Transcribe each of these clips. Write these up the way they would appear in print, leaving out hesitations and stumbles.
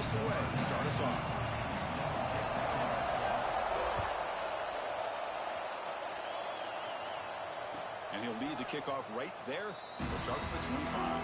kicks away to start us off. And he'll lead the kickoff right there. We'll start at the 25.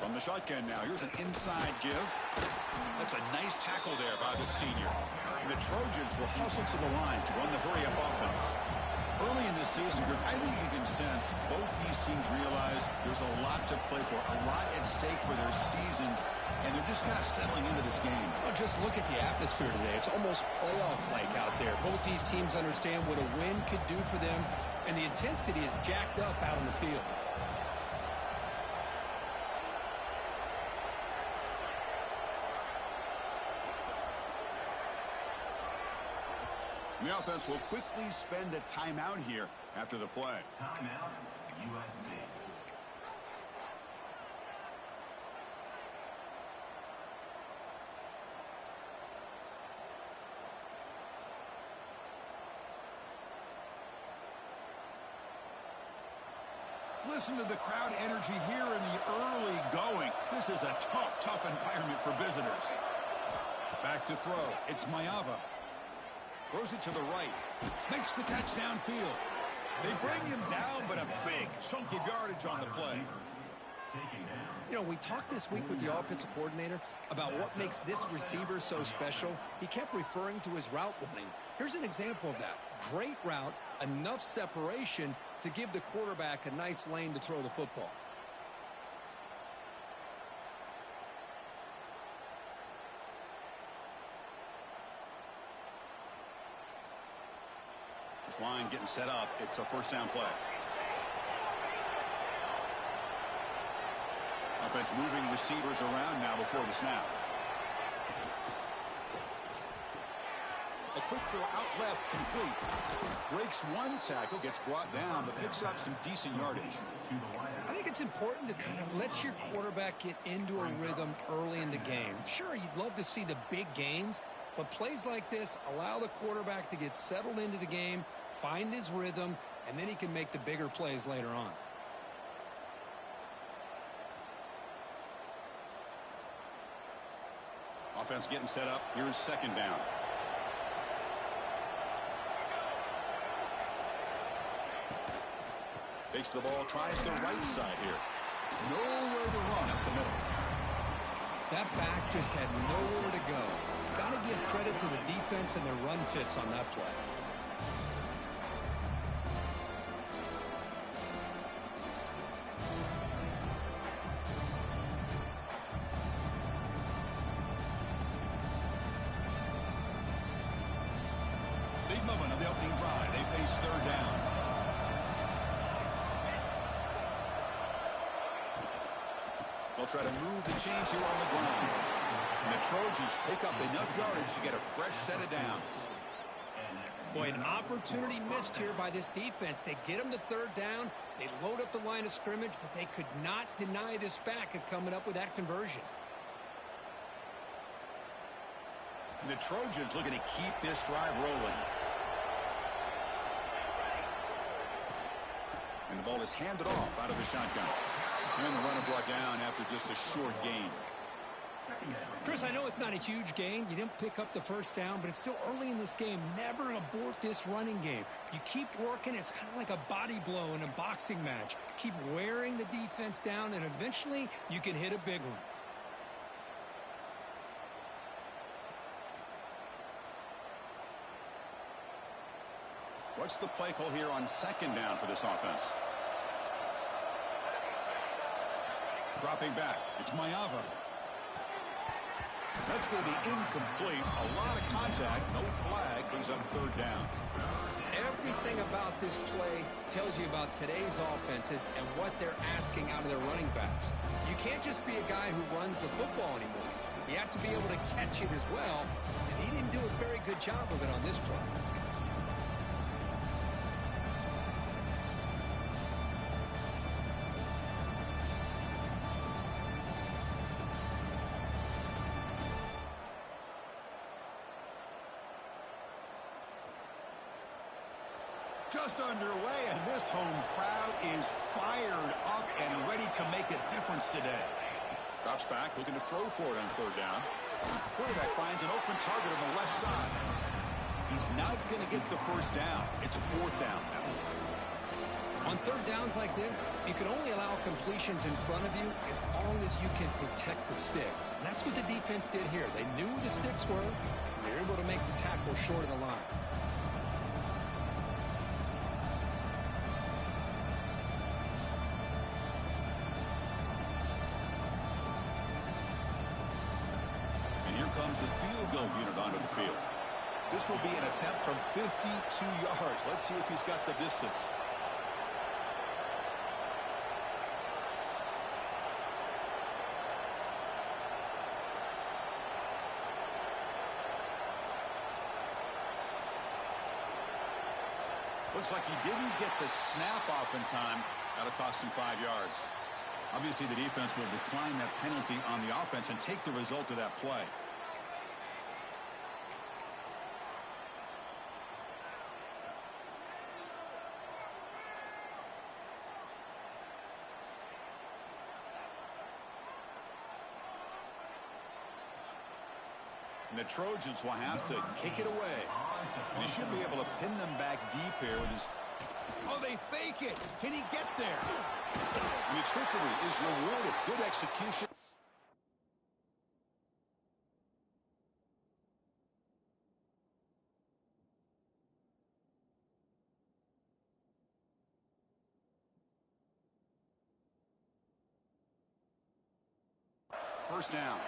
From the shotgun now, here's an inside give. That's a nice tackle there by the senior. And the Trojans will hustle to the line to run the hurry-up offense. Early in this season, I think you can sense both these teams realize there's a lot to play for, a lot at stake for their seasons, and they're just kind of settling into this game. Well, just look at the atmosphere today. It's almost playoff-like out there. Both these teams understand what a win could do for them, and the intensity is jacked up out on the field. The offense will quickly spend a timeout here after the play. Timeout, USC. Listen to the crowd energy here in the early going. This is a tough environment for visitors. Back to throw. It's Mayava. Throws it to the right. Makes the catch downfield. They bring him down, but a big chunk of yardage on the play. You know, we talked this week with the offensive coordinator about what makes this receiver so special. He kept referring to his route running. Here's an example of that. Great route, enough separation to give the quarterback a nice lane to throw the football. This line getting set up. It's a first down play. Offense moving receivers around now before the snap. A quick throw out left, complete. Breaks one tackle, gets brought down, but picks up some decent yardage. I think it's important to kind of let your quarterback get into a rhythm early in the game. Sure, you'd love to see the big gains, but plays like this allow the quarterback to get settled into the game, find his rhythm, and then he can make the bigger plays later on. Offense getting set up. Here's second down. Takes the ball, tries the right side here. Nowhere to run up the middle. That back just had nowhere to go. Got to give credit to the defense and their run fits on that play. Big moment on the opening drive. They face third down. They'll try to move the chains here on the ground. And the Trojans pick up enough yardage to get a fresh set of downs. Boy, an opportunity missed here by this defense. They get them to third down. They load up the line of scrimmage, but they could not deny this back of coming up with that conversion. And the Trojans looking to keep this drive rolling. And the ball is handed off out of the shotgun. And the runner brought down after just a short gain. Chris, I know it's not a huge gain. You didn't pick up the first down, but it's still early in this game. Never abort this running game. You keep working. It's kind of like a body blow in a boxing match. Keep wearing the defense down, and eventually you can hit a big one. What's the play call here on second down for this offense? Dropping back. It's Mayava. That's going to be incomplete. A lot of contact. No flag. Brings up third down. Everything about this play tells you about today's offenses and what they're asking out of their running backs. You can't just be a guy who runs the football anymore. You have to be able to catch it as well, and he didn't do a very good job of it on this play. Just underway, and this home crowd is fired up and ready to make a difference today. Drops back, looking to throw for it on third down. Quarterback finds an open target on the left side. He's not going to get the first down. It's fourth down now. On third downs like this, you can only allow completions in front of you as long as you can protect the sticks. And that's what the defense did here. They knew the sticks were, and they were able to make the tackle short of the line. Comes the field goal unit onto the field. This will be an attempt from 52 yards. Let's see if he's got the distance. Looks like he didn't get the snap off in time. That'll cost him 5 yards. Obviously, the defense will decline that penalty on the offense and take the result of that play. And the Trojans will have to kick it away. And he should be able to pin them back deep here with his... Oh, they fake it. Can he get there? And the trickery is rewarded. Good execution. First down.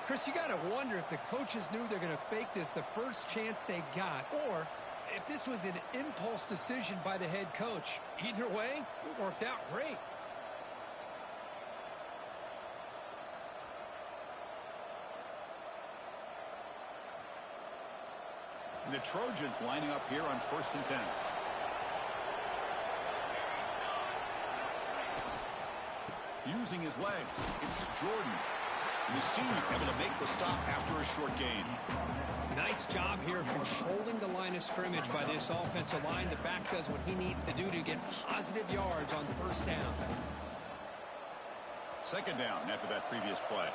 Chris, you got to wonder if the coaches knew they're going to fake this the first chance they got, or if this was an impulse decision by the head coach. Either way, it worked out great. And the Trojans lining up here on 1st and 10. Using his legs, it's Jordan. The senior able to make the stop after a short gain. Nice job here of controlling the line of scrimmage by this offensive line. The back does what he needs to do to get positive yards on first down. Second down after that previous play.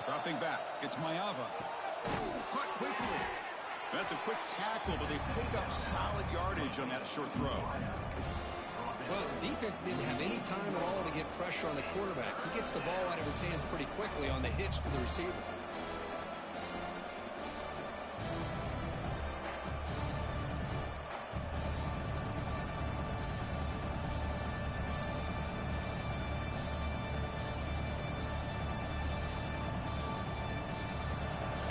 Dropping back, it's Mayava. Caught quickly. That's a quick tackle, but they pick up solid yardage on that short throw. Well, the defense didn't have any time at all to get pressure on the quarterback. He gets the ball out of his hands pretty quickly on the hitch to the receiver.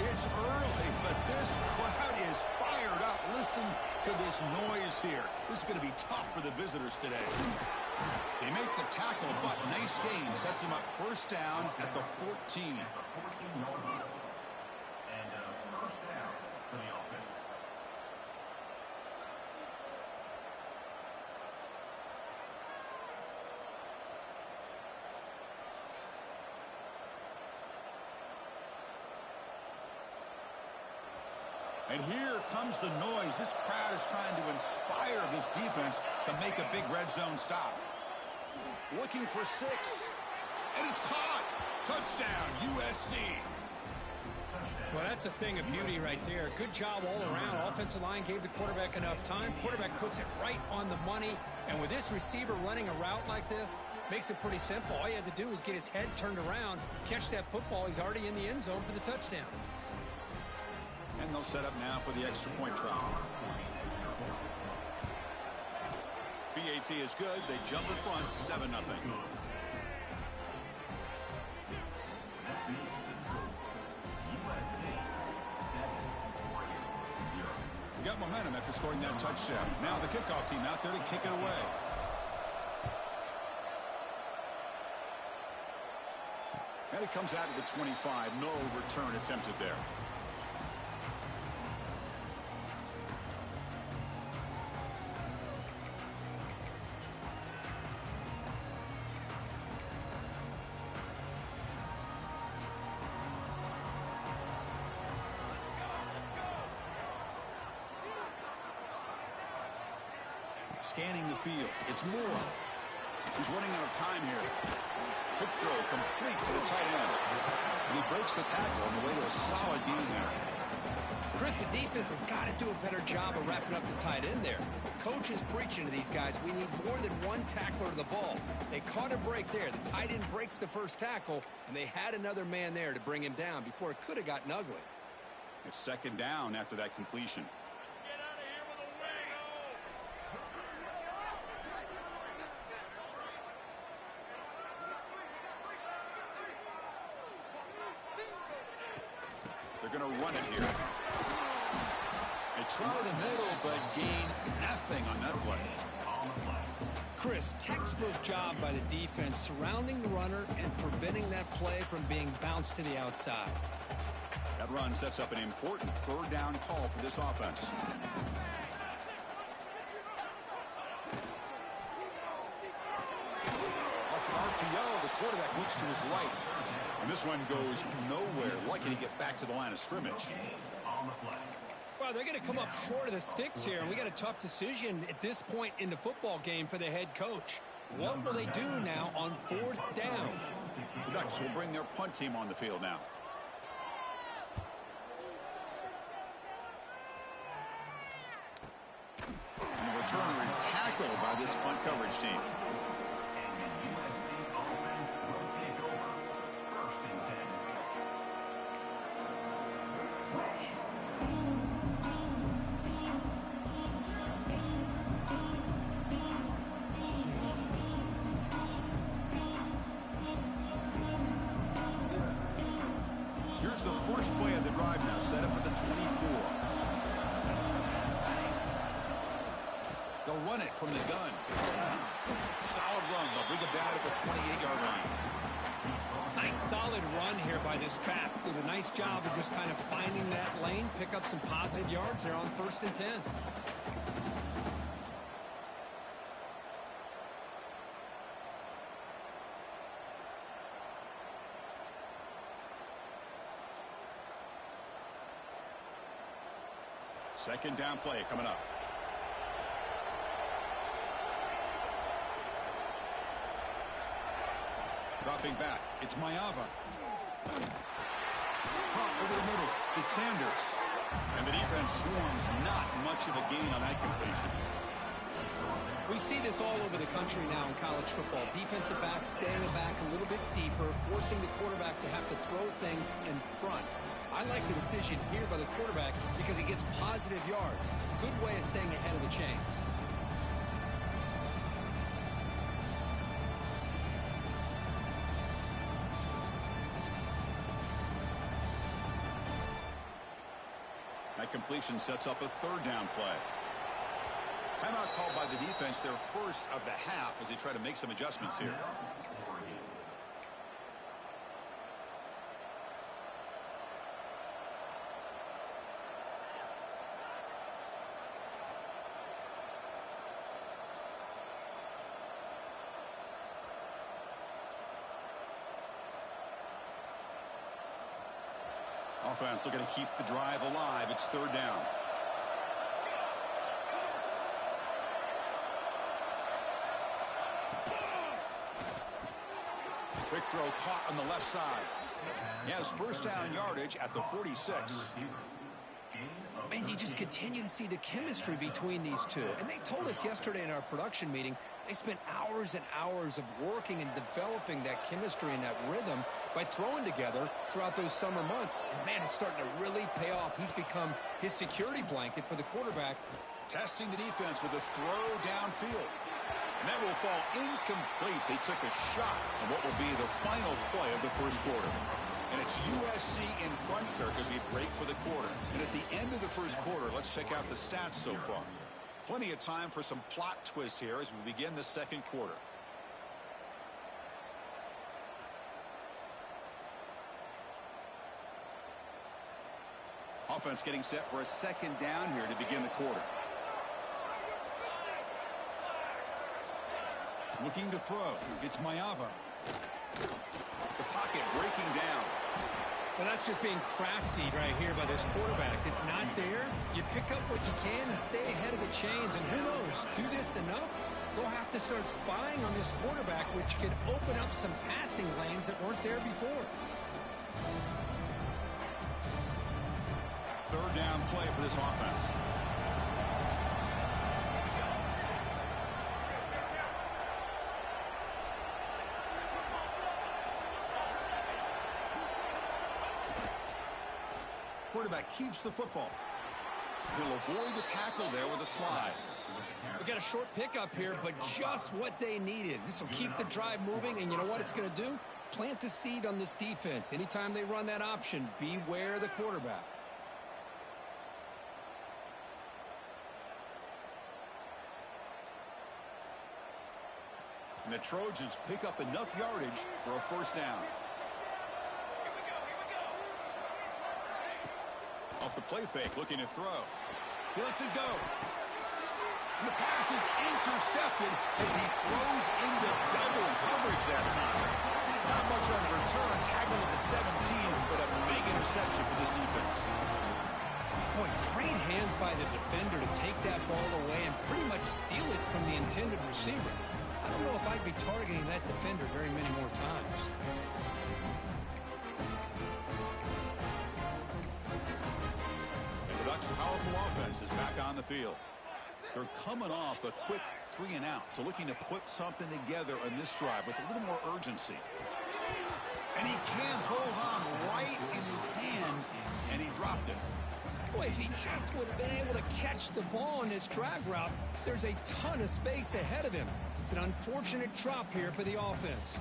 It's early, but this crowd is fired up. Listen to this noise here. This is going to be tough for the visitors today. They make the tackle, but nice gain. Sets him up first down at the 14. And first down for the offense. And here comes the noise. This crowd is trying to inspire this defense to make a big red zone stop. Looking for 6. And it's caught. Touchdown, USC. Well, that's a thing of beauty right there. Good job all around. Offensive line gave the quarterback enough time. Quarterback puts it right on the money. And with this receiver running a route like this, makes it pretty simple. All you had to do is get his head turned around, catch that football. He's already in the end zone for the touchdown. And they'll set up now for the extra point try. BAT is good. They jump in front 7-0. That beats the score. USC 7-0. Got momentum after scoring that touchdown. Now the kickoff team out there to kick it away. And it comes out of the 25. No return attempted there. Scanning the field. It's Moore. He's running out of time here. Quick throw complete to the tight end. And he breaks the tackle on the way to a solid gain there. Chris, the defense has got to do a better job of wrapping up the tight end there. Coach is preaching to these guys, we need more than one tackler to the ball. They caught a break there. The tight end breaks the first tackle, and they had another man there to bring him down before it could have gotten ugly. It's second down after that completion. They're going to run it here. They try the middle, but gain nothing on that play. Chris, textbook job by the defense surrounding the runner and preventing that play from being bounced to the outside. That run sets up an important third down call for this offense. Off an RPO, the quarterback looks to his right. And this one goes nowhere. Why can he get back to the line of scrimmage? Well, they're going to come up short of the sticks here, and we got a tough decision at this point in the football game for the head coach. What will they do now on fourth down? The Ducks will bring their punt team on the field now. And the returner is tackled by this punt coverage team. Here's the first play of the drive now, set up at the 24. They'll run it from the gun. Solid run. They'll bring it down at the 28-yard line. Nice solid run here by this back. Did a nice job of just kind of finding that lane, pick up some positive yards there on 1st and 10. Second down play coming up. Dropping back. It's Mayava. Caught over the middle. It's Sanders. And the defense swarms. Not much of a gain on that completion. We see this all over the country now in college football. Defensive backs staying back a little bit deeper, forcing the quarterback to have to throw things in front. I like the decision here by the quarterback because he gets positive yards. It's a good way of staying ahead of the chains. That completion sets up a third down play. Timeout called by the defense, their first of the half as they try to make some adjustments here. Offense looking to keep the drive alive. It's third down. Quick throw caught on the left side. He has first down yardage at the 46. Man, you just continue to see the chemistry between these two. And they told us yesterday in our production meeting, they spent hours and hours of working and developing that chemistry and that rhythm by throwing together throughout those summer months. And, man, it's starting to really pay off. He's become his security blanket for the quarterback. Testing the defense with a throw downfield. And that will fall incomplete. They took a shot on what will be the final play of the first quarter. And it's USC in front, Kirk, as we break for the quarter. And at the end of the first quarter, let's check out the stats so far. Plenty of time for some plot twists here as we begin the second quarter. Offense getting set for a second down here to begin the quarter. Looking to throw. It's Mayava. The pocket breaking down. Well, that's just being crafty right here by this quarterback. It's not there. You pick up what you can and stay ahead of the chains. And who knows, do this enough, they'll have to start spying on this quarterback, which could open up some passing lanes that weren't there before. Third down play for this offense. Quarterback keeps the football. He'll avoid the tackle there with a slide. We got a short pickup here, but just what they needed. This will keep the drive moving, and you know what it's going to do? Plant a seed on this defense. Anytime they run that option, beware the quarterback. And the Trojans pick up enough yardage for a first down. Off the play fake, looking to throw. He lets it go. And the pass is intercepted as he throws into double coverage that time. Not much on the return, tackled at the 17, but a big interception for this defense. Boy, great hands by the defender to take that ball away and pretty much steal it from the intended receiver. I don't know if I'd be targeting that defender very many more times. Powerful offense is back on the field. They're coming off a quick 3 and out, so looking to put something together on this drive with a little more urgency. And he can't hold on right in his hands, and he dropped it. Boy, if he just would have been able to catch the ball on this drag route, there's a ton of space ahead of him. It's an unfortunate drop here for the offense.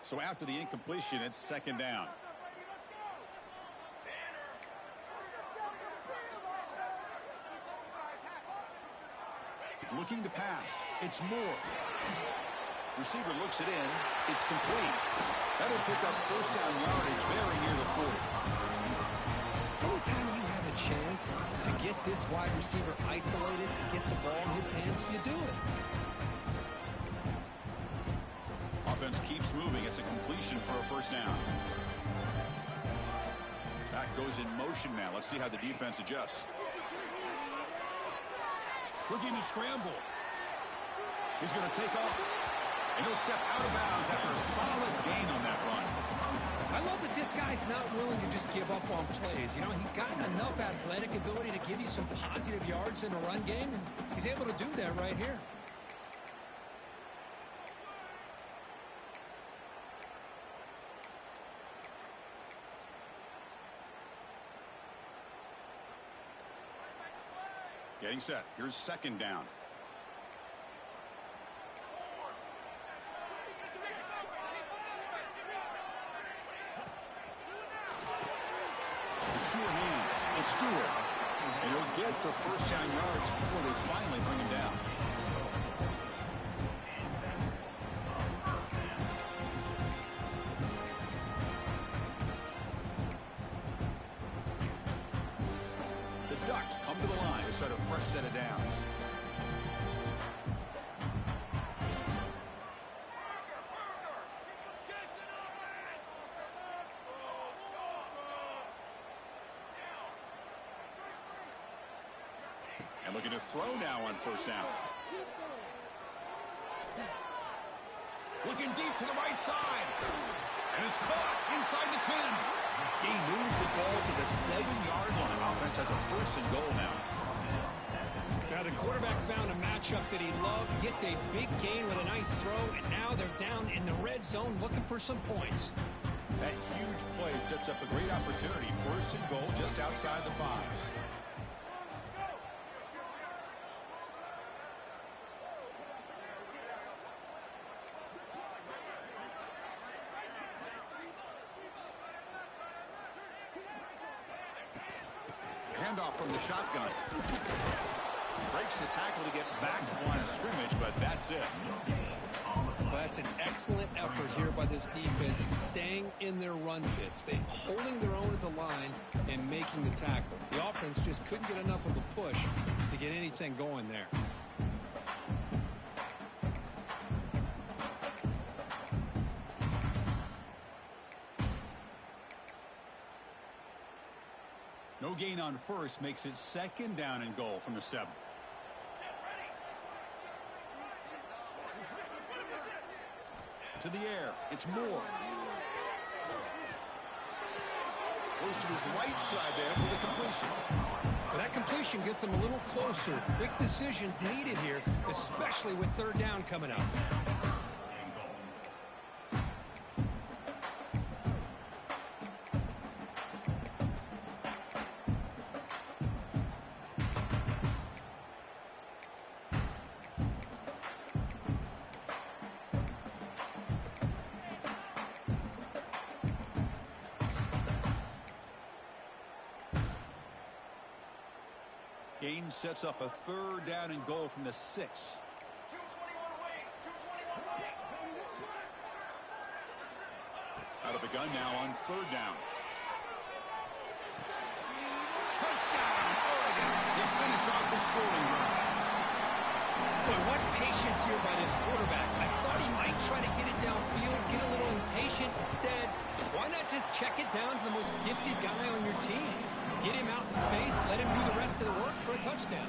So after the incompletion, it's second down. Looking to pass. It's Moore. Receiver looks it in. It's complete. That'll pick up first down yardage very near the 40. Anytime you have a chance to get this wide receiver isolated, to get the ball in his hands, you do it. Offense keeps moving. It's a completion for a first down. Back goes in motion now. Let's see how the defense adjusts. Looking to scramble. He's going to take off. And he'll step out of bounds after a solid gain on that run. I love that this guy's not willing to just give up on plays. You know, he's got enough athletic ability to give you some positive yards in the run game. And he's able to do that right here. Getting set. Here's second down. Sure hands. It's Stewart. And he'll get the first down yards before they finally bring him down. The Ducks come to the line to start a fresh set of downs. And looking to throw now on first down. Looking deep to the right side. And it's caught inside the 10. He moves the ball to the 7-yard line. Offense has a 1st and goal now. Now the quarterback found a matchup that he loved, gets a big gain with a nice throw, and now they're down in the red zone looking for some points. That huge play sets up a great opportunity. 1st and goal just outside the 5. Handoff from the shotgun. Breaks the tackle to get back to the line of scrimmage, but that's it. Well, that's an excellent effort here by this defense, staying in their run fits. They holding their own at the line and making the tackle. The offense just couldn't get enough of a push to get anything going there. No gain on 1st makes it 2nd down and goal from the 7. To the air. It's Moore. Goes to his right side there for the completion. Well, that completion gets him a little closer. Quick decisions needed here, especially with 3rd down coming up. Gain sets up a 3rd down and goal from the 6. Out of the gun now on 3rd down. Touchdown, Oregon. They finish off the scoring run. Boy, what patience here by this quarterback. I thought he might try to get it downfield, get a little impatient. Instead, why not just check it down to the most gifted guy on your team? Get him out in space, let him do the rest of the work for a touchdown.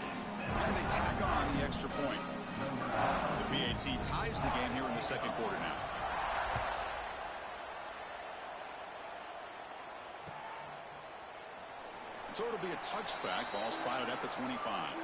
And they tack on the extra point. The BAT ties the game here in the 2nd quarter now. So it'll be a touchback. Ball spotted at the 25.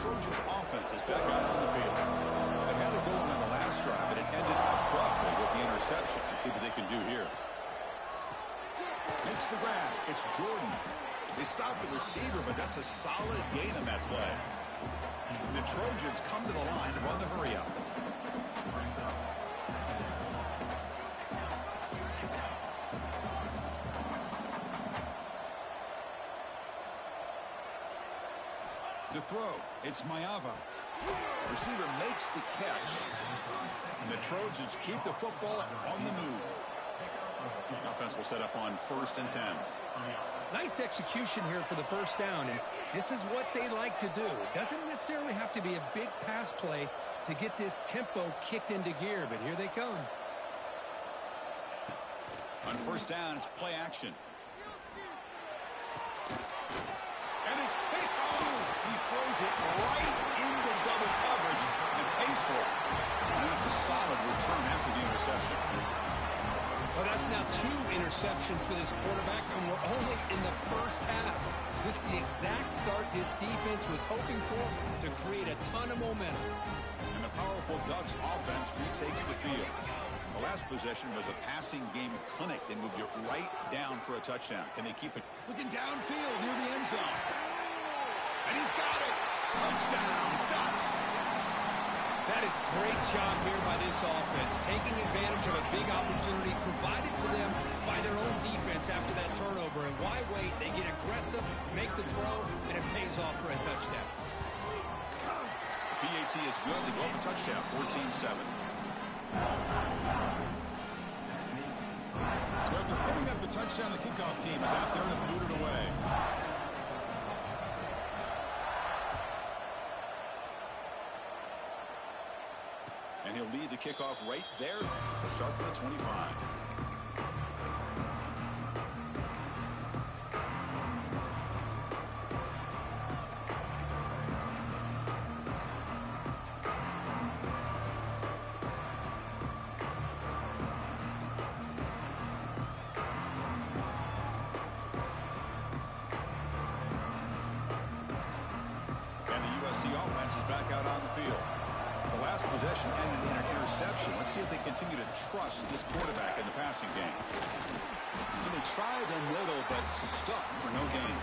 Trojans offense is back out on the field. They had it going on the last drive, but it ended abruptly with the interception. Let's see what they can do here. Makes the grab. It's Jordan. They stopped the receiver, but that's a solid gain on that play. The Trojans come to the line to run the hurry up. To throw, it's Mayava. Receiver makes the catch. And the Trojans keep the football on the move. Offense will set up on 1st and 10. Nice execution here for the 1st down, and this is what they like to do. Doesn't necessarily have to be a big pass play to get this tempo kicked into gear, but here they come. On 1st down, it's play action. And it's picked off. He throws it right into double coverage and pays for it. And it's a solid return after the interception. Well, that's now 2 interceptions for this quarterback, and we're only in the 1st half. This is the exact start this defense was hoping for to create a ton of momentum. And the powerful Ducks offense retakes the field. The last possession was a passing game clinic. They moved it right down for a touchdown. Can they keep it? Looking downfield near the end zone. And he's got it. Touchdown, Ducks. That is great job here by this offense, taking advantage of a big opportunity provided to them by their own defense after that turnover. And why wait? They get aggressive, make the throw, and it pays off for a touchdown. PAT is good. They go up a touchdown, 14-7. So after putting up a touchdown, the kickoff team is out there to boot it away. And he'll lead the kickoff right there. We'll start with the 25. downfield. The last possession ended in an interception. Let's see if they continue to trust this quarterback in the passing game. And they try the middle, but stuck for no gain.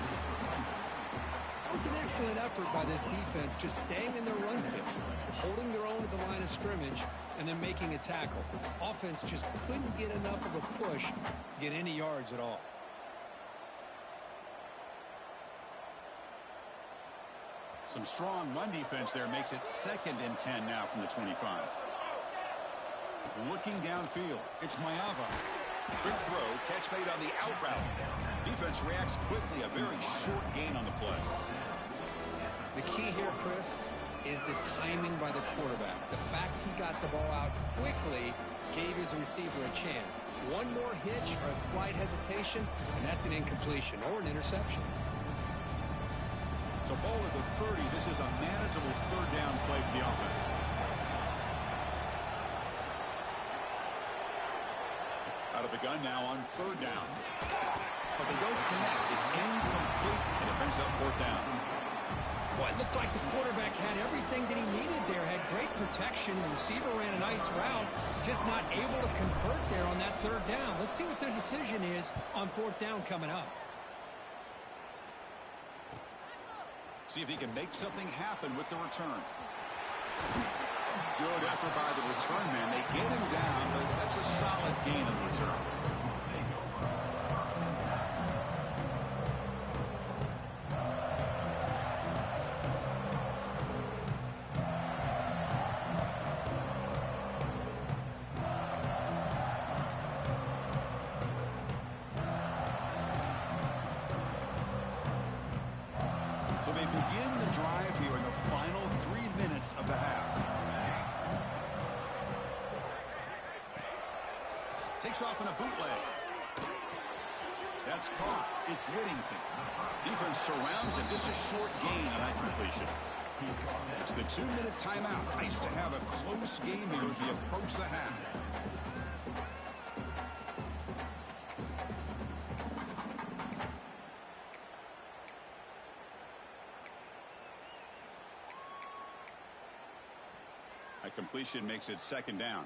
That was an excellent effort by this defense, just staying in their run fix, holding their own at the line of scrimmage, and then making a tackle. Offense just couldn't get enough of a push to get any yards at all. Some strong run defense there makes it 2nd and 10 now from the 25. Looking downfield, it's Mayava. Quick throw, catch made on the out route. Defense reacts quickly, a very short gain on the play. The key here, Chris, is the timing by the quarterback. The fact he got the ball out quickly gave his receiver a chance. One more hitch or a slight hesitation, and that's an incompletion or an interception. So ball at the 30. This is a manageable 3rd down play for the offense. Out of the gun now on 3rd down. But they don't connect. It's incomplete, and it brings up 4th down. Well, it looked like the quarterback had everything that he needed there. Had great protection. The receiver ran a nice route. Just not able to convert there on that 3rd down. Let's see what their decision is on 4th down coming up. See if he can make something happen with the return. Good effort by the return man. They get him down, but that's a solid gain on the return. So they begin the drive here in the final 3 minutes of the half. Takes off in a bootleg. That's caught. It's Whittington. Defense surrounds him. Just a short gain on that completion. It's the 2-minute timeout. Nice to have a close game here as we approach the half. A completion makes it 2nd down.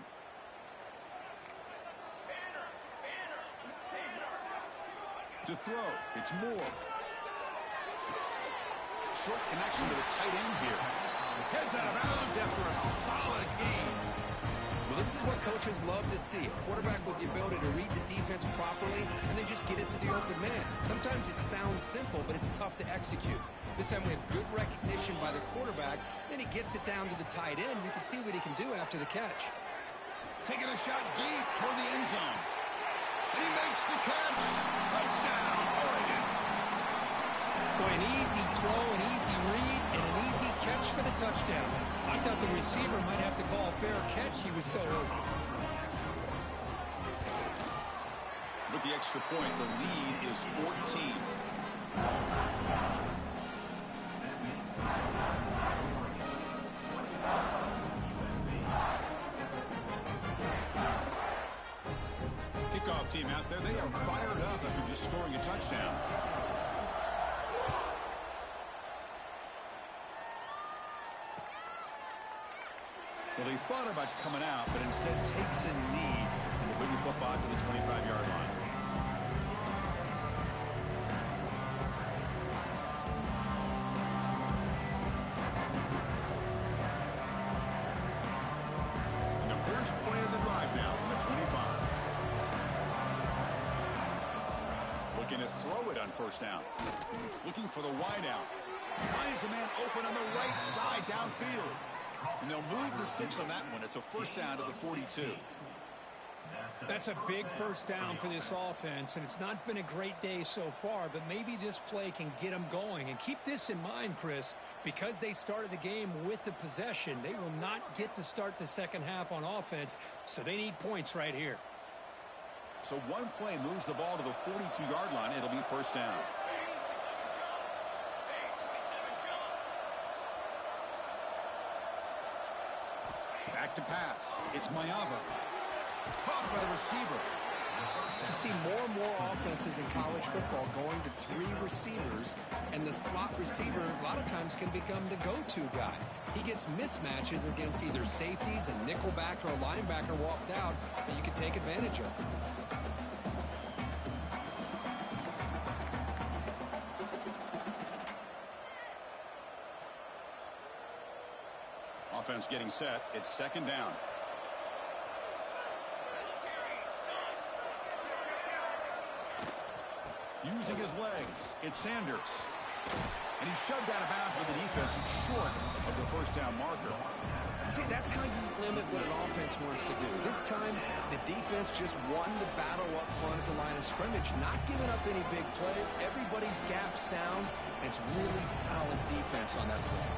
To throw, it's Moore. Short connection to the tight end here. Heads out of bounds after a solid game. Well, this is what coaches love to see. A quarterback with the ability to read the defense properly and then just get it to the open man. Sometimes it sounds simple, but it's tough to execute. This time we have good recognition by the quarterback. Then he gets it down to the tight end. You can see what he can do after the catch. Taking a shot deep toward the end zone. And he makes the catch. Touchdown, Oregon. Boy, an easy throw, an easy read, and an easy catch for the touchdown. I thought the receiver might have to call a fair catch. He was so open. With the extra point, the lead is 14. Kickoff team out there, they are fired up after just scoring a touchdown. Well, he thought about coming out, but instead takes a knee and will bring the football to the 25-yard line. And the first play of the drive now from the 25. Looking to throw it on 1st down. Looking for the wideout. Finds a man open on the right side downfield. And they'll move the 6 on that one. It's a 1st down to the 42. That's a big 1st down for this offense, and it's not been a great day so far, but maybe this play can get them going. And keep this in mind, Chris, because they started the game with the possession, they will not get to start the 2nd half on offense, so they need points right here. So one play moves the ball to the 42-yard line. It'll be 1st down. Back to pass. It's Mayava. Caught by the receiver. You see more and more offenses in college football going to 3 receivers, and the slot receiver a lot of times can become the go-to guy. He gets mismatches against either safeties, a nickelback, or a linebacker walked out that you can take advantage of. Offense getting set. It's second down. Using his legs, it's Sanders. And he's shoved out of bounds with the defense short of the first down marker. See, that's how you limit what an offense wants to do. This time, the defense just won the battle up front at the line of scrimmage, not giving up any big plays. Everybody's gap sound, and it's really solid defense on that play.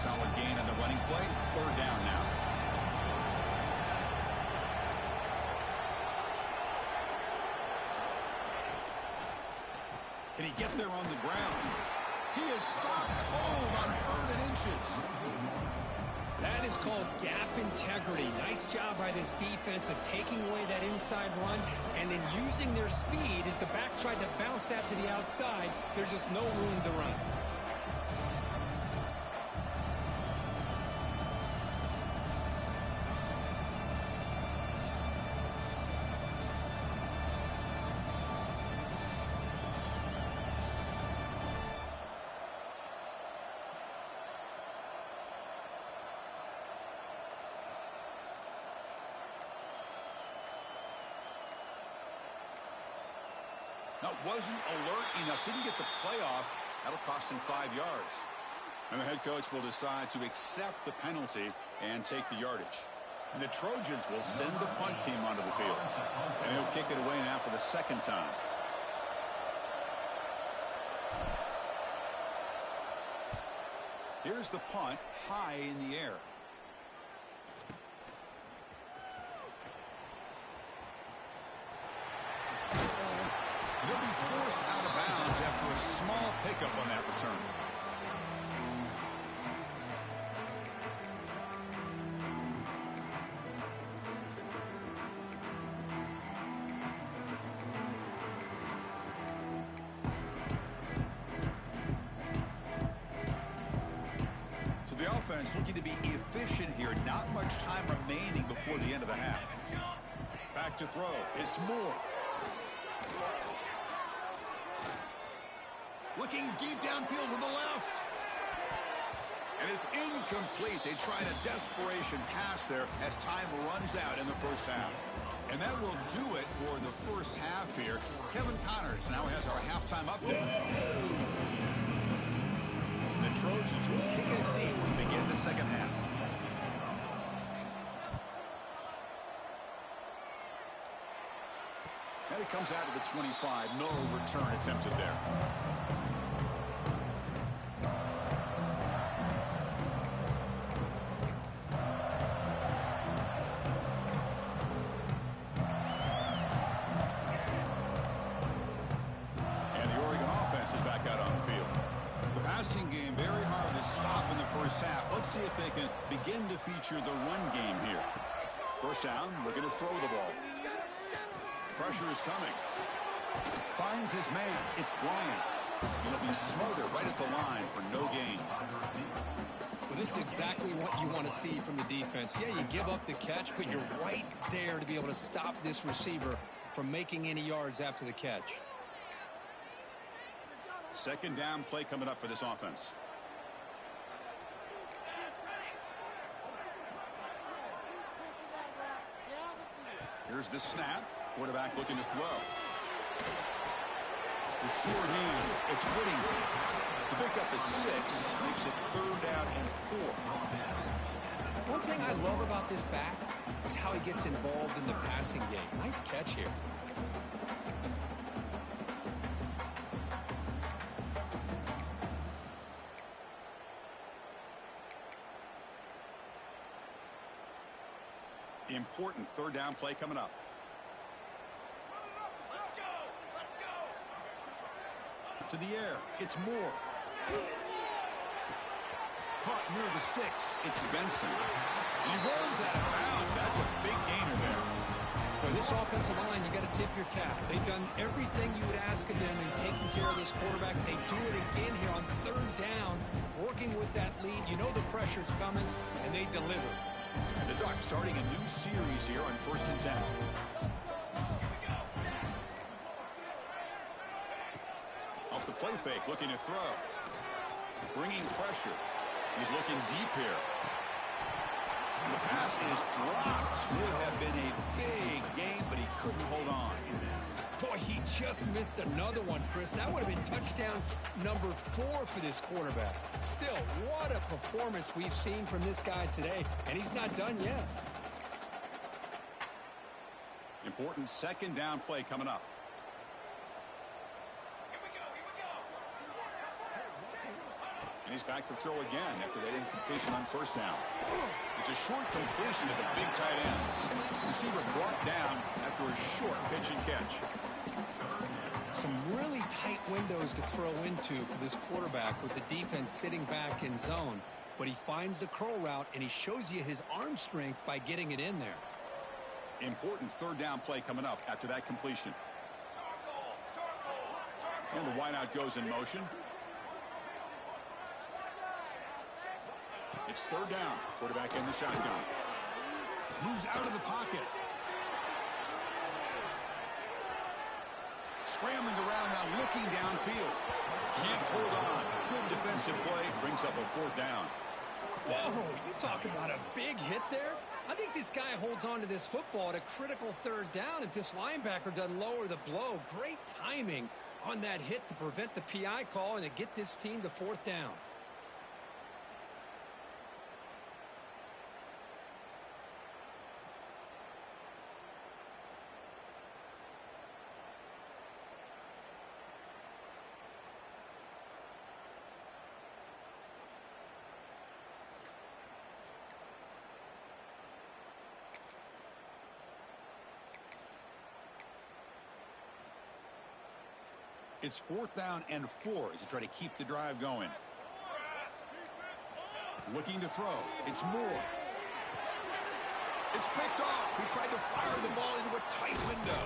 Solid gain on the running play. Third down now. Can he get there on the ground? He is stopped cold on 3rd and inches. That is called gap integrity. Nice job by this defense of taking away that inside run and then using their speed as the back tried to bounce that to the outside. There's just no room to run. That wasn't alert enough. Didn't get the playoff. That'll cost him 5 yards. And the head coach will decide to accept the penalty and take the yardage. And the Trojans will send the punt team onto the field. And he'll kick it away now for the second time. Here's the punt, high in the air. They'll be forced out of bounds after a small pickup on that return. So the offense looking to be efficient here. Not much time remaining before the end of the half. Back to throw. It's Moore. Looking deep downfield to the left. And it's incomplete. They tried a desperation pass there as time runs out in the first half. And that will do it for the first half here. Kevin Connors now has our halftime update. The Trojans will kick it deep to begin the second half. And it comes out of the 25. No return attempted there. Game very hard to stop in the first half. Let's see if they can begin to feature the run game here. First down, looking to throw the ball. Pressure is coming. Finds his man. It's Bryant. He'll be smothered right at the line for no gain. Well, this is exactly what you want to see from the defense. Yeah, you give up the catch, but you're right there to be able to stop this receiver from making any yards after the catch. Second down play coming up for this offense. Here's the snap. Quarterback looking to throw. The short hands. It's Whittington. The pickup is 6. Makes it 3rd down and 4. One thing I love about this back is how he gets involved in the passing game. Nice catch here. Important 3rd down play coming up. To the air. It's Moore. caught near the sticks. It's Benson. He rolls that around. That's a big gainer there. For this offensive line, you got to tip your cap. They've done everything you would ask of them in taking care of this quarterback. They do it again here on third down, working with that lead. You know the pressure's coming, and they deliver. The Ducks starting a new series here on 1st and 10. Off the play fake, looking to throw. Bringing pressure. He's looking deep here. And the pass is dropped. Would have been a big game, but he couldn't hold on. Boy, he just missed another one, Chris. That would have been touchdown number 4 for this quarterback. Still, what a performance we've seen from this guy today, and he's not done yet. Important 2nd down play coming up. And he's back to throw again after that incompletion on 1st down. It's a short completion to the big tight end. Receiver brought down after a short pitch and catch. Some really tight windows to throw into for this quarterback with the defense sitting back in zone. But he finds the curl route, and he shows you his arm strength by getting it in there. Important 3rd down play coming up after that completion. And the wideout goes in motion. It's 3rd down. Quarterback in the shotgun. Moves out of the pocket. Scrambling around now, looking downfield. Can't hold on. Good defensive play. Brings up a 4th down. Whoa, you talk about a big hit there. I think this guy holds on to this football at a critical 3rd down if this linebacker doesn't lower the blow. Great timing on that hit to prevent the PI call and to get this team to 4th down. It's 4th down and 4 as you try to keep the drive going. Looking to throw. It's Moore. It's picked off. He tried to fire the ball into a tight window.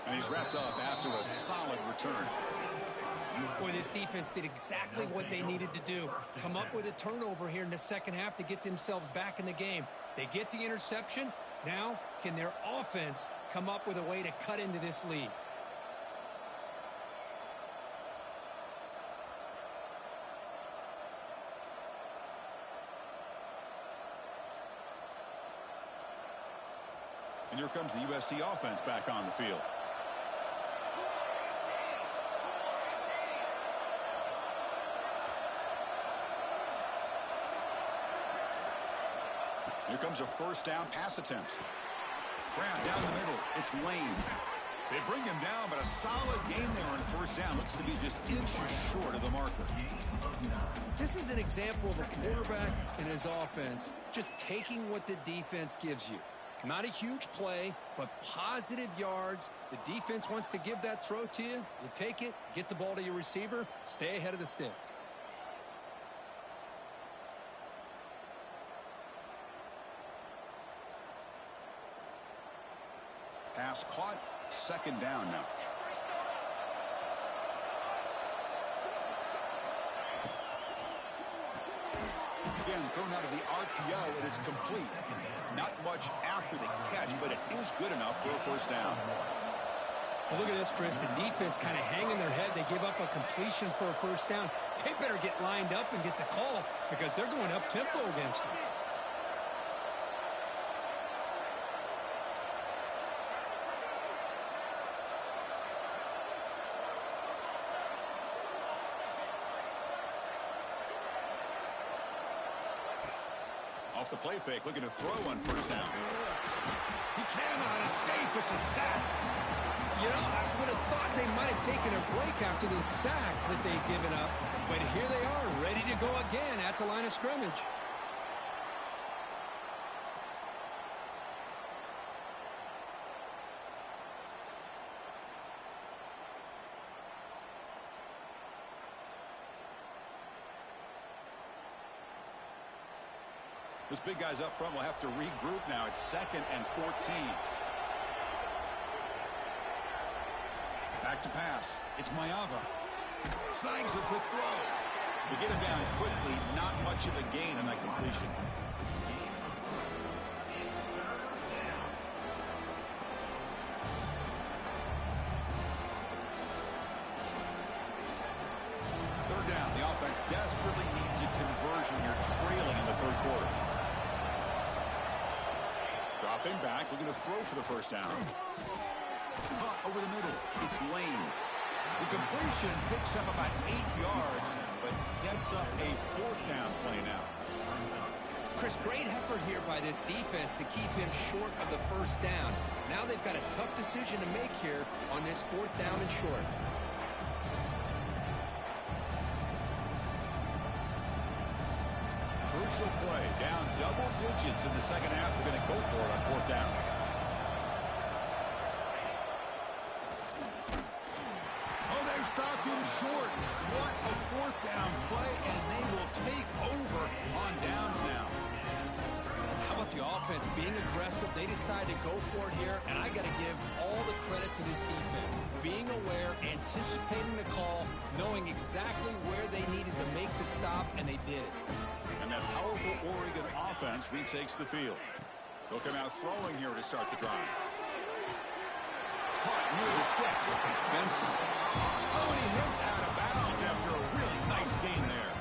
And he's wrapped up after a solid return. Boy, this defense did exactly what they needed to do. Come up with a turnover here in the 2nd half to get themselves back in the game. They get the interception. Now, can their offense come up with a way to cut into this lead? And here comes the USC offense back on the field. Here comes a 1st down pass attempt. Grab down the middle. It's Lane. They bring him down, but a solid game there on 1st down. Looks to be just inches short of the marker. This is an example of a quarterback and his offense just taking what the defense gives you. Not a huge play, but positive yards. The defense wants to give that throw to you. You take it, get the ball to your receiver, stay ahead of the sticks. Pass caught. 2nd down now. Again, thrown out of the RPO, and it's complete. Not much after the catch, but it is good enough for a 1st down. Well, look at this, Chris. The defense kind of hanging their head. They give up a completion for a 1st down. They better get lined up and get the call because they're going up-tempo against them. Off the play fake, looking to throw on 1st down. He cannot escape. It's a sack. You know, I would have thought they might have taken a break after this sack that they've given up. But here they are, ready to go again at the line of scrimmage. Those big guys up front will have to regroup now. It's 2nd and 14. Back to pass. It's Mayava. Snags a quick throw. To get him down quickly, not much of a gain on that completion. Third down. The offense desperately needs a conversion here, trailing in the third quarter. Dropping back, looking to throw for the first down. Caught over the middle. It's Lane. The completion picks up about 8 yards, but sets up a 4th down play now. Chris, great effort here by this defense to keep him short of the first down. Now they've got a tough decision to make here on this 4th down and short. Crucial play. Down double digits in the second half. They're going to go for it on 4th down. Stopped him short. What a 4th down play, and they will take over on downs now. How about the offense being aggressive? They decide to go for it here, and I got to give all the credit to this defense. Being aware, anticipating the call, knowing exactly where they needed to make the stop, and they did it. And that powerful Oregon offense retakes the field. They'll come out throwing here to start the drive. Caught near the sticks. It's Benson. Oh, and he hits out of bounds after a really nice gain there.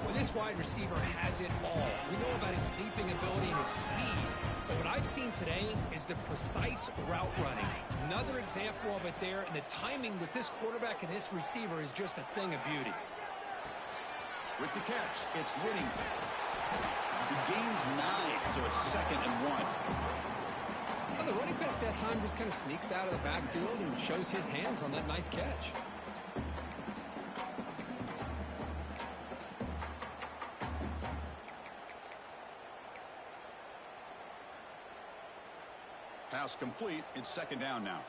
Well, this wide receiver has it all. We know about his leaping ability and his speed. But what I've seen today is the precise route running. Another example of it there, and the timing with this quarterback and this receiver is just a thing of beauty. With the catch, it's Whittington. He gains 9, so it's 2nd and 1. Well, the running back that time just kind of sneaks out of the backfield and shows his hands on that nice catch. Pass complete. It's 2nd down now.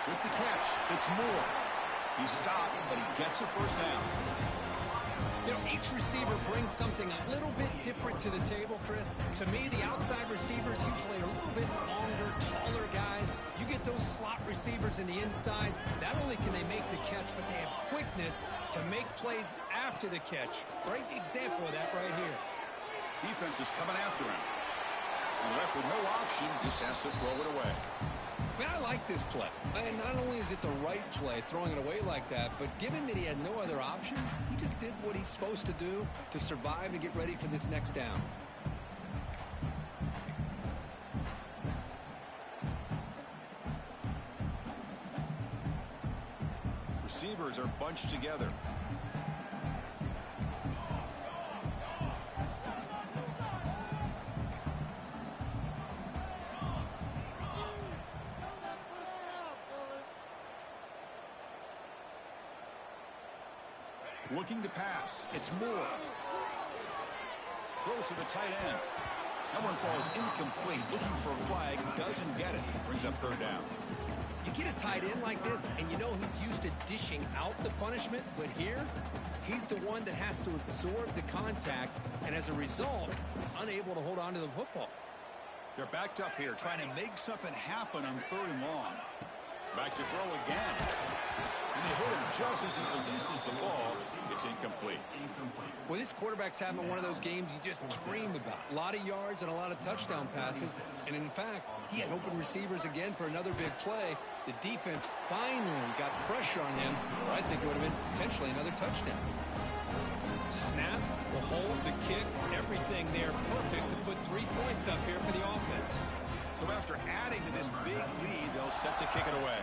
With the catch, it's Moore. He stopped, but he gets a first down. You know, each receiver brings something a little bit different to the table, Chris. To me, the outside receivers usually are a little bit longer, taller guys. You get those slot receivers in the inside. Not only can they make the catch, but they have quickness to make plays after the catch. Great example of that right here. Defense is coming after him. And left with no option, just has to throw it away. Man, I like this play. And not only is it the right play, throwing it away like that, but given that he had no other option, he just did what he's supposed to do to survive and get ready for this next down. Receivers are bunched together. Looking to pass. It's Moore. Throws to the tight end. That one falls incomplete. Looking for a flag. Doesn't get it. Brings up 3rd down. You get a tight end like this, and you know he's used to dishing out the punishment, but here, he's the one that has to absorb the contact, and as a result, he's unable to hold on to the football. They're backed up here, trying to make something happen on 3rd and long. Back to throw again. And they hit him just as he releases the ball. It's incomplete. Well, this quarterback's having one of those games you just dream about. A lot of yards and a lot of touchdown passes. And in fact, he had open receivers again for another big play. The defense finally got pressure on him, or I think it would have been potentially another touchdown. Snap, the hold, the kick, everything there perfect to put 3 points up here for the offense. So after adding to this big lead, they'll set to kick it away.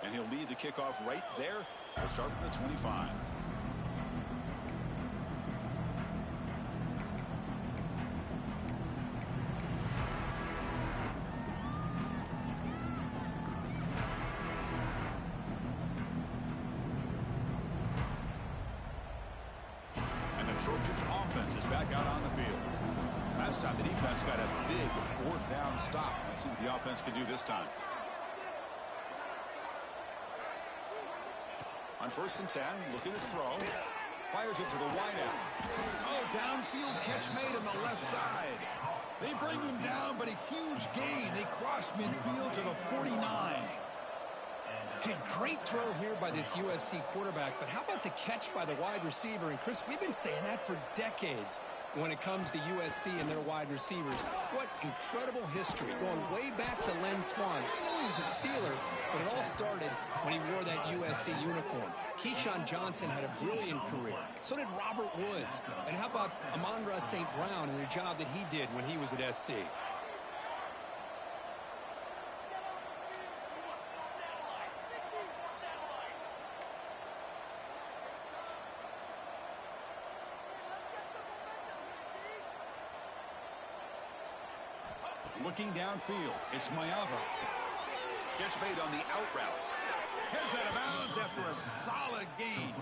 And he'll lead the kickoff right there. He'll start from the 25. And the Trojans' offense is back out on the field. Last time the defense got a big 4th down stop. Let's see what the offense can do this time. On 1st and 10, looking to throw. Fires it to the wideout. Oh, downfield catch made on the left side. They bring him down, but a huge gain. They cross midfield to the 49. Hey, great throw here by this USC quarterback, but how about the catch by the wide receiver? And, Chris, we've been saying that for decades when it comes to USC and their wide receivers. What incredible history, going way back to Len Swan. I know he was a Steeler, but it all started when he wore that USC uniform. Keyshawn Johnson had a brilliant career. So did Robert Woods. And how about Amon-Ra St. Brown and the job that he did when he was at SC? Looking downfield, it's Mayava. Catch made on the out route. Heads out of bounds after a solid gain.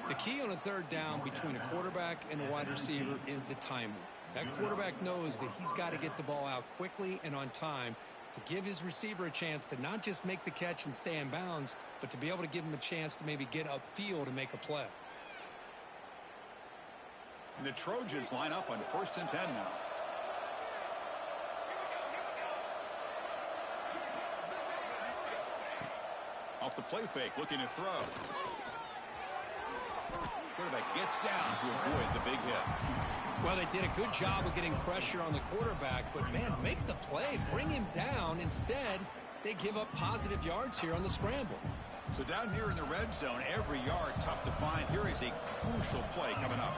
The key on a 3rd down between a quarterback and a wide receiver is the timing. That quarterback knows that he's got to get the ball out quickly and on time to give his receiver a chance to not just make the catch and stay in bounds, but to be able to give him a chance to maybe get upfield and make a play. And the Trojans line up on 1st and 10 now. Off the play fake, looking to throw. Quarterback gets down to avoid the big hit. Well, they did a good job of getting pressure on the quarterback, but, man, make the play. Bring him down. Instead, they give up positive yards here on the scramble. So down here in the red zone, every yard tough to find. Here is a crucial play coming up.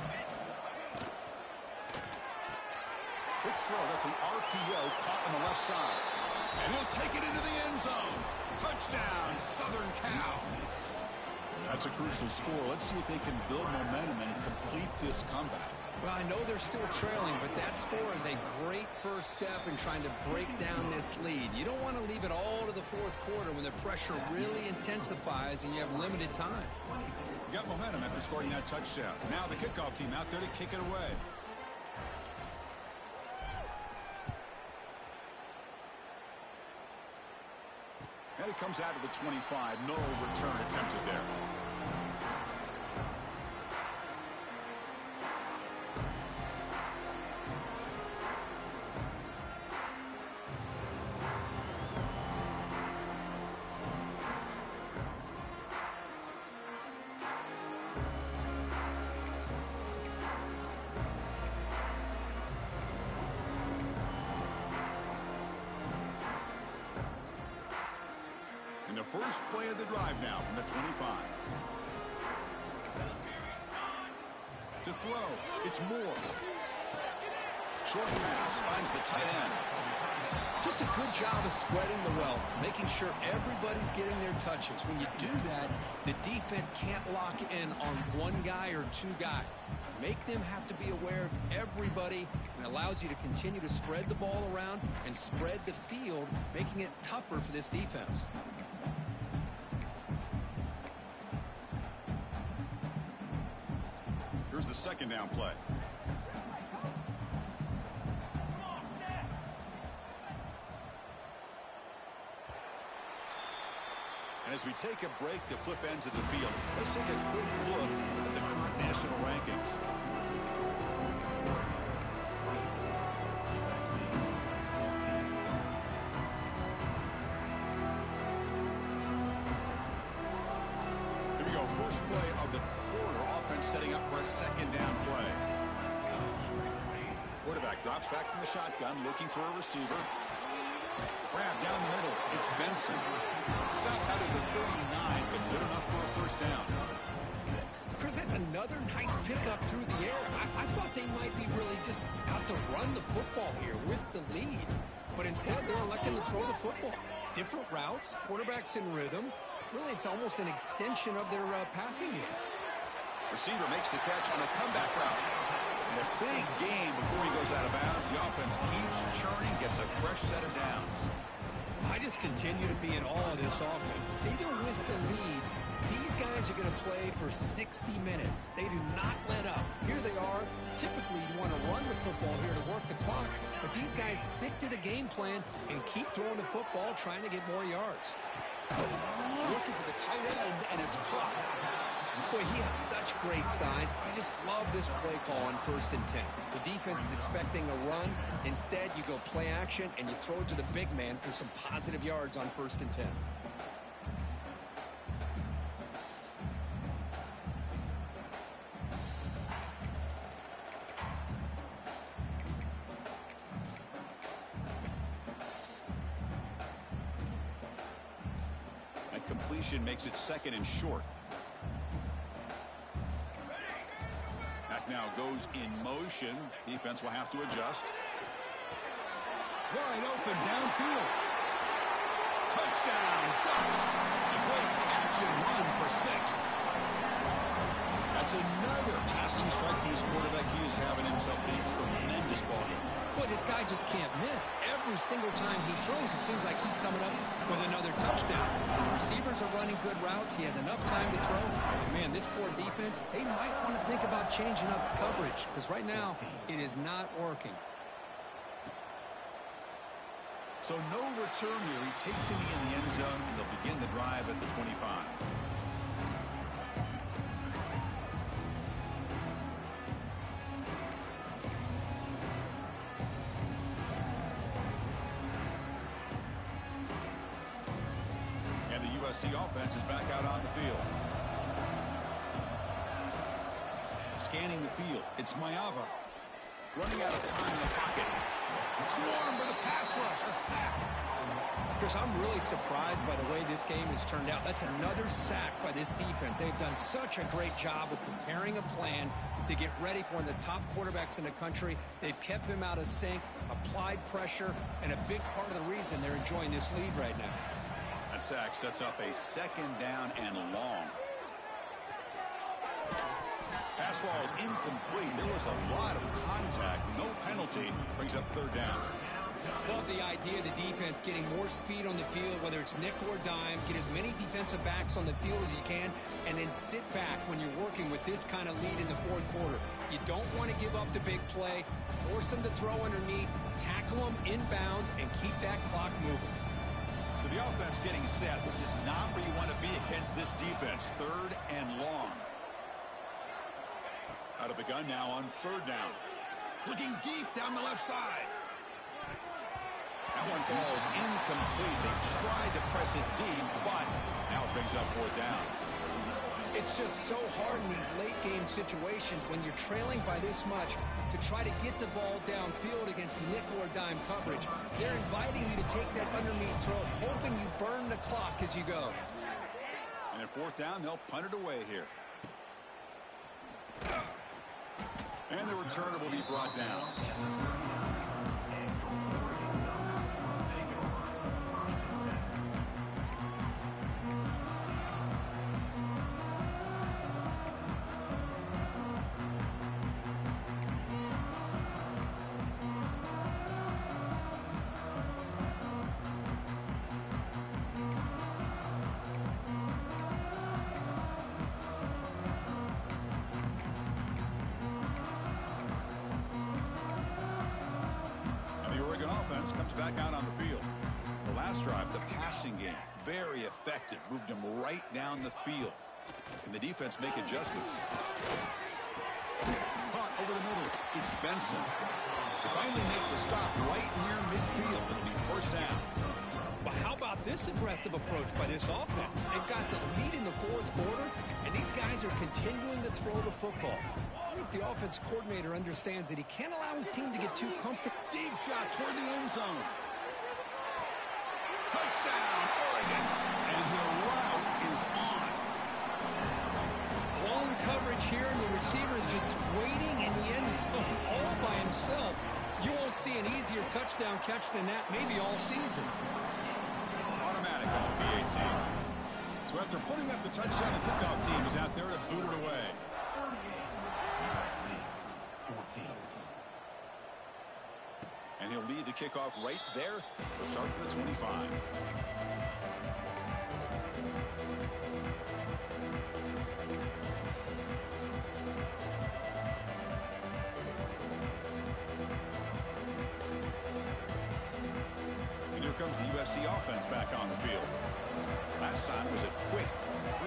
Quick throw. That's an RPO caught on the left side. And he'll take it into the end zone. Touchdown, Southern Cal. That's a crucial score. Let's see if they can build momentum and complete this comeback. Well, I know they're still trailing, but that score is a great first step in trying to break down this lead. You don't want to leave it all to the 4th quarter when the pressure really intensifies and you have limited time. You got momentum after scoring that touchdown. Now the kickoff team out there to kick it away. And it comes out of the 25. No return attempted there. And the first play of the drive now from the 25. To throw, it's Moore. Short pass finds the tight end. Just a good job of spreading the wealth, making sure everybody's getting their touches. When you do that, the defense can't lock in on one guy or 2 guys. Make them have to be aware of everybody, and allows you to continue to spread the ball around and spread the field, making it tougher for this defense. Here's the 2nd down play. And as we take a break to flip ends of the field, let's take a quick look at the current national rankings. Here we go. First play of the quarter. Offense setting up for a 2nd down play. Quarterback drops back from the shotgun, looking for a receiver. Grab down the middle. It's Benson. Stop out of the 39, but good enough for a 1st down. Chris, that's another nice pickup through the air. I thought they might be really just out to run the football here with the lead. But instead, they're electing to throw the football. Different routes, quarterbacks in rhythm. Really, it's almost an extension of their passing game. Receiver makes the catch on a comeback route. And a big gain before he goes out of bounds. The offense keeps churning, gets a fresh set of downs. I just continue to be in awe of this offense. Even with the lead, these guys are going to play for 60 minutes. They do not let up. Here they are. Typically, you want to run the football here to work the clock, but these guys stick to the game plan and keep throwing the football, trying to get more yards. Looking for the tight end, and it's caught. Boy, he has such great size. I just love this play call on 1st and 10. The defense is expecting a run. Instead, you go play action, and you throw it to the big man for some positive yards on 1st and 10. That completion makes it 2nd and short. Now goes in motion. Defense will have to adjust. Wide open downfield. Touchdown, Ducks. A great catch and run for 6. That's another passing strike from his quarterback. He is having himself a tremendous ball game. Boy, this guy just can't miss. Every single time he throws, it seems like he's coming up with another touchdown. Receivers are running good routes. He has enough time to throw. And, man, this poor defense, they might want to think about changing up coverage because right now it is not working. So no return here. He takes it in the end zone, and they'll begin the drive at the 25. The offense is back out on the field. Scanning the field. It's Mayava. Running out of time in the pocket. Swarm for the pass rush. A sack. Chris, I'm really surprised by the way this game has turned out. That's another sack by this defense. They've done such a great job of preparing a plan to get ready for one of the top quarterbacks in the country. They've kept him out of sync, applied pressure, and a big part of the reason they're enjoying this lead right now. That sack sets up a 2nd down and long. Pass ball is incomplete. There was a lot of contact. No penalty. Brings up 3rd down. Love the idea of the defense getting more speed on the field, whether it's nickel or dime. Get as many defensive backs on the field as you can, and then sit back when you're working with this kind of lead in the 4th quarter. You don't want to give up the big play. Force them to throw underneath, tackle them inbounds, and keep that clock moving. So the offense getting set. This is not where you want to be against this defense. 3rd and long. Out of the gun now on 3rd down. Looking deep down the left side. That one falls incomplete. They tried to press it deep, but now it brings up 4th down. It's just so hard in these late-game situations when you're trailing by this much to try to get the ball downfield against nickel or dime coverage. They're inviting you to take that underneath throw, hoping you burn the clock as you go. And at 4th down, they'll punt it away here. And the returner will be brought down. Comes back out on the field. The last drive, the passing game, very effective. Moved him right down the field. Can the defense make adjustments? Caught over the middle. It's Benson. They finally make the stop right near midfield. It'll be 1st down. But how about this aggressive approach by this offense? They've got the lead in the 4th quarter, and these guys are continuing to throw the football. I think the offense coordinator understands that he can't allow his team to get too comfortable. Deep shot toward the end zone. Touchdown, Oregon. And the route is on. Blown coverage here, and the receiver is just waiting in the end zone all by himself. You won't see an easier touchdown catch than that maybe all season. Automatic on the PA team. So after putting up the touchdown, the kickoff team is out there to boot it away. And he'll lead the kickoff right there. We'll start from the 25. And here comes the USC offense back on the field. Last time was a quick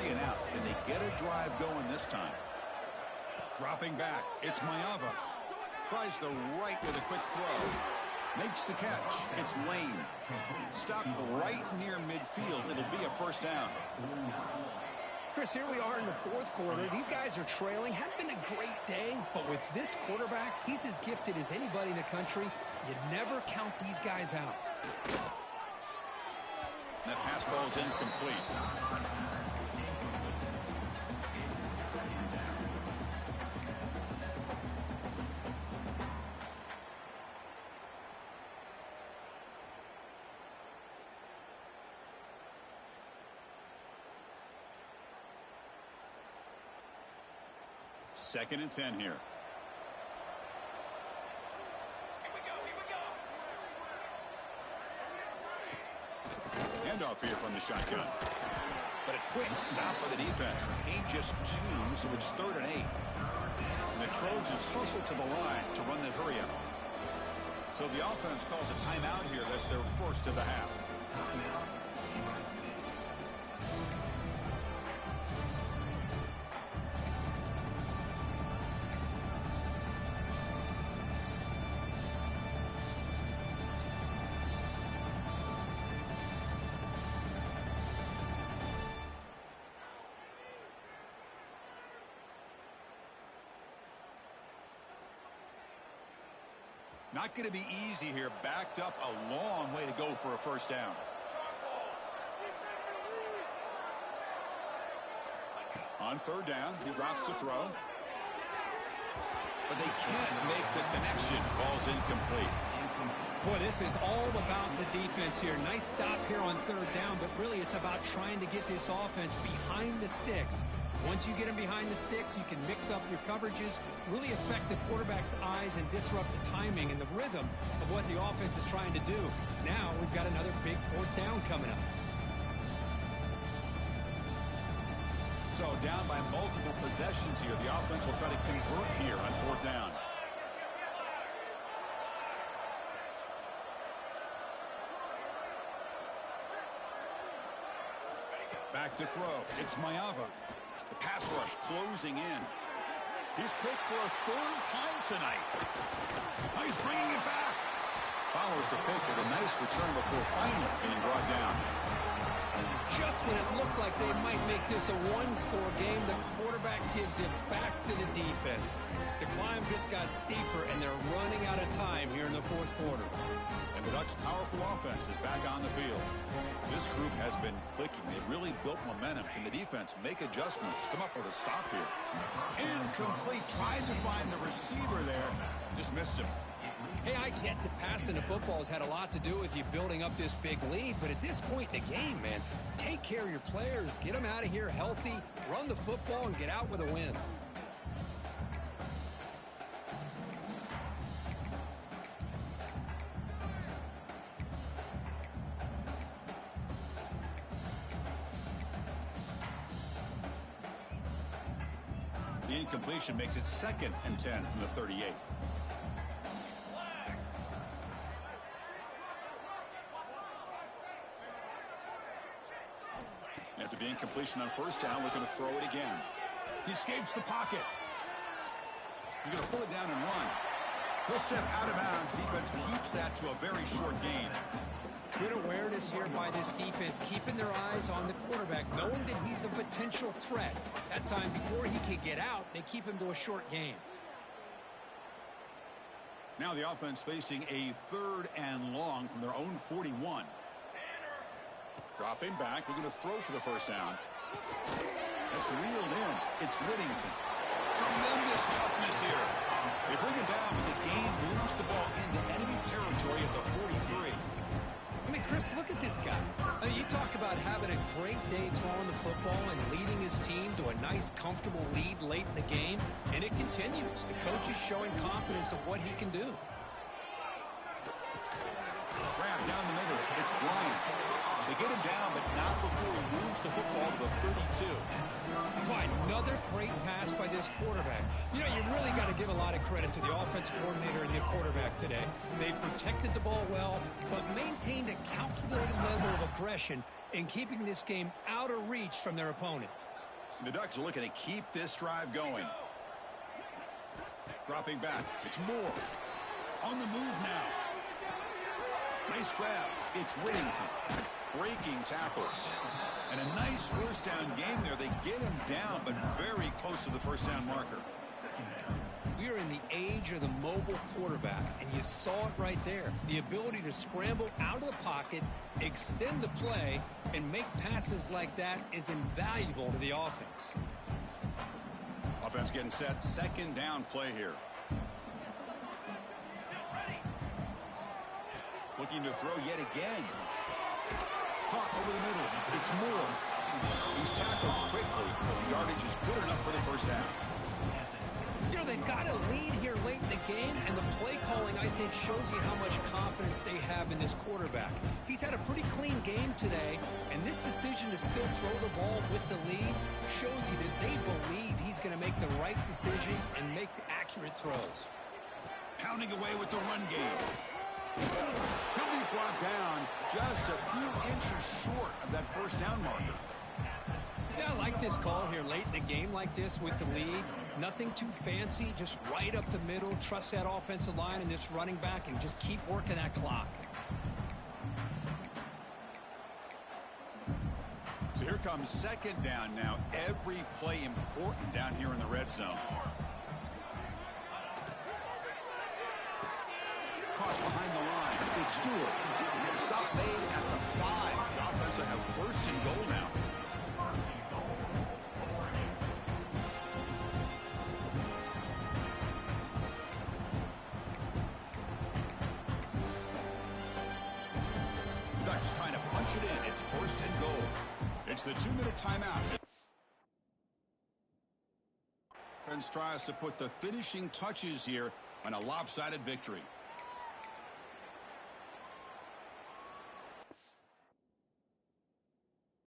3 and out. Can they get a drive going this time? Dropping back. It's Maeva. Tries the right with a quick throw. Makes the catch. It's Lane. Stopped right near midfield. It'll be a first down. Chris, here we are in the fourth quarter. These guys are trailing. Hadn't been a great day, but with this quarterback, he's as gifted as anybody in the country. You never count these guys out. That pass falls incomplete. Second and 10 here. Handoff here from the shotgun. But a quick stop by the defense. Gain just 2, so it's 3rd and 8. And the Trojans hustle to the line to run the hurry up. So the offense calls a timeout here. That's their first of the half. Not going to be easy here. Backed up a long way to go for a first down. On 3rd down, he drops to throw. But they can't make the connection. Ball's incomplete. Boy, this is all about the defense here. Nice stop here on 3rd down, but really it's about trying to get this offense behind the sticks. Once you get them behind the sticks, you can mix up your coverages, really affect the quarterback's eyes and disrupt the timing and the rhythm of what the offense is trying to do. Now we've got another big 4th down coming up. So down by multiple possessions here. The offense will try to convert here on 4th down. Back to throw. It's Maeva. The pass rush closing in. He's picked for a 3rd time tonight. Oh, he's bringing it back. Follows the pick with a nice return before finally being brought down. Just when it looked like they might make this a 1-score game, the quarterback gives it back to the defense. The climb just got steeper, and they're running out of time here in the 4th quarter. And the Ducks' powerful offense is back on the field. This group has been clicking. They've really built momentum. Can the defense make adjustments? Come up with a stop here. Incomplete. Tried to find the receiver there. Just missed him. Hey, I get that passing the football has had a lot to do with you building up this big lead, but at this point in the game, man, take care of your players. Get them out of here healthy, run the football, and get out with a win. The incompletion makes it 2nd and 10 from the 38. After the incompletion on 1st down, we're going to throw it again. He escapes the pocket. He's going to pull it down and run. He'll step out of bounds. Defense keeps that to a very short gain. Good awareness here by this defense, keeping their eyes on the quarterback, knowing that he's a potential threat. That time before he can get out, they keep him to a short gain. Now the offense facing a 3rd and long from their own 41. Dropping back, they're going to throw for the first down. That's reeled in. It's Whittington. Tremendous toughness here. They bring it down, but the game moves the ball into enemy territory at the 43. I mean, Chris, look at this guy. I mean, you talk about having a great day throwing the football and leading his team to a nice, comfortable lead late in the game, and it continues. The coach is showing confidence of what he can do. Grab down the middle. It's Bryant. They get him down, but not before he moves the football to the 32. Boy, another great pass by this quarterback. You know, you really got to give a lot of credit to the offensive coordinator and the quarterback today. They protected the ball well, but maintained a calculated level of aggression in keeping this game out of reach from their opponent. The Ducks are looking to keep this drive going. Dropping back. It's Moore. On the move now. Nice grab. It's Whittington. Breaking tackles. And a nice first down game there. They get him down, but very close to the first down marker. We are in the age of the mobile quarterback, and you saw it right there. The ability to scramble out of the pocket, extend the play, and make passes like that is invaluable to the offense. Offense getting set. Second down play here. Looking to throw yet again. Caught over the middle. It's Moore. He's tackled quickly, but the yardage is good enough for the first down. You know, they've got a lead here late in the game, and the play calling, I think, shows you how much confidence they have in this quarterback. He's had a pretty clean game today, and this decision to still throw the ball with the lead shows you that they believe he's going to make the right decisions and make accurate throws. Pounding away with the run game. He'll be brought down just a few inches short of that first down marker. Yeah, I like this call here late in the game like this with the lead. Nothing too fancy, just right up the middle. Trust that offensive line and this running back and just keep working that clock. So here comes second down now. Every play important down here in the red zone. Caught behind the line. It's Stewart. Stop made at the 5. The offense will have first and goal now. Ducks trying to punch it in. It's first and goal. It's the 2-minute timeout. Offense tries to put the finishing touches here on a lopsided victory.